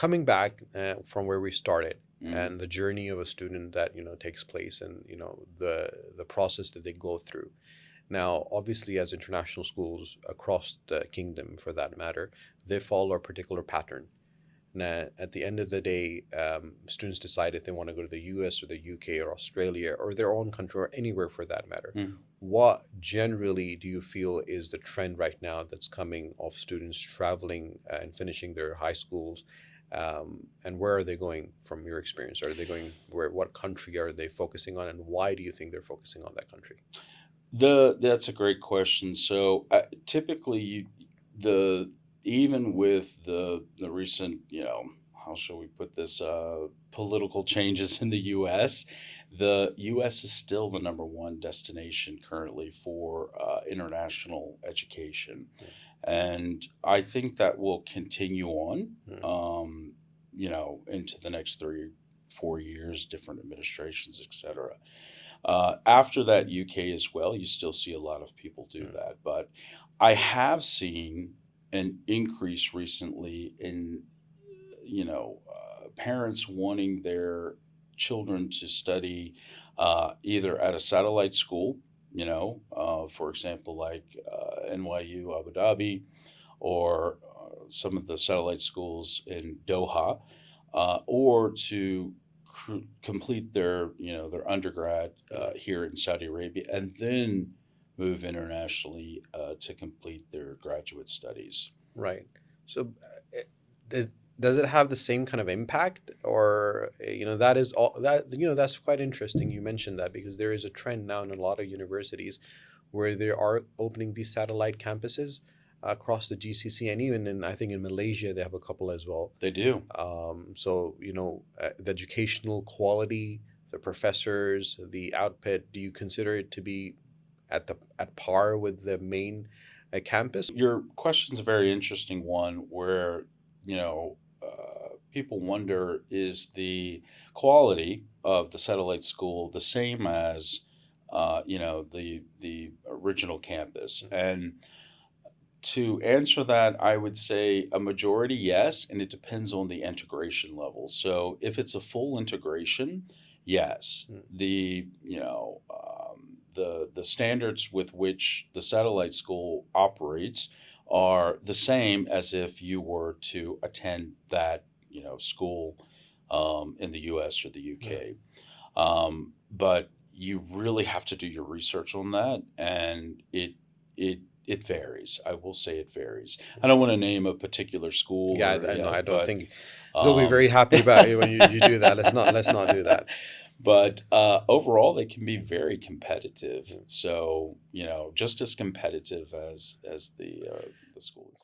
coming back from where we started Mm, and the journey of a student that takes place, and the process that they go through. Now, obviously, as international schools across the kingdom, for that matter, they follow a particular pattern. Now, at the end of the day, students decide if they want to go to the US or the UK or Australia or their own country or anywhere for that matter. mm. What generally do you feel is the trend right now that's coming of students traveling and finishing their high schools? And where are they going from your experience? Are they going where? What country are they focusing on, and why do you think they're focusing on that country? That's a great question. So typically, the even with the recent, how shall we put this, political changes in the U.S., the U.S. is still the number one destination currently for international education, and I think that will continue on, Mm, into the next 3 4 years, different administrations, etc. After that, UK as well, you still see a lot of people do mm, that. But I have seen an increase recently in, parents wanting their children to study either at a satellite school, for example, like NYU, Abu Dhabi, or some of the satellite schools in Doha, or to complete their undergrad mm. here in Saudi Arabia, and then move internationally to complete their graduate studies. Right. So, does does it have the same kind of impact, or that is all that that's quite interesting. You mentioned that because there is a trend now in a lot of universities where they are opening these satellite campuses across the GCC, and even in I think in Malaysia they have a couple as well. They do. So the educational quality, the professors, the output. Do you consider it to be at par with the main campus? Your question's a very interesting one where, people wonder, is the quality of the satellite school the same as, the original campus? Mm, And to answer that, I would say a majority, yes, and it depends on the integration level. So if it's a full integration, yes, mm, the standards with which the satellite school operates are the same as if you were to attend that school in the U.S. or the mm. U.K. But you really have to do your research on that, and it varies. I will say it varies. I don't want to name a particular school Yeah, or I know. I yet, don't but think they'll be very um, happy about you when you do that. Let's not do that. but overall, they can be very competitive. Mm. So just as competitive as the school is.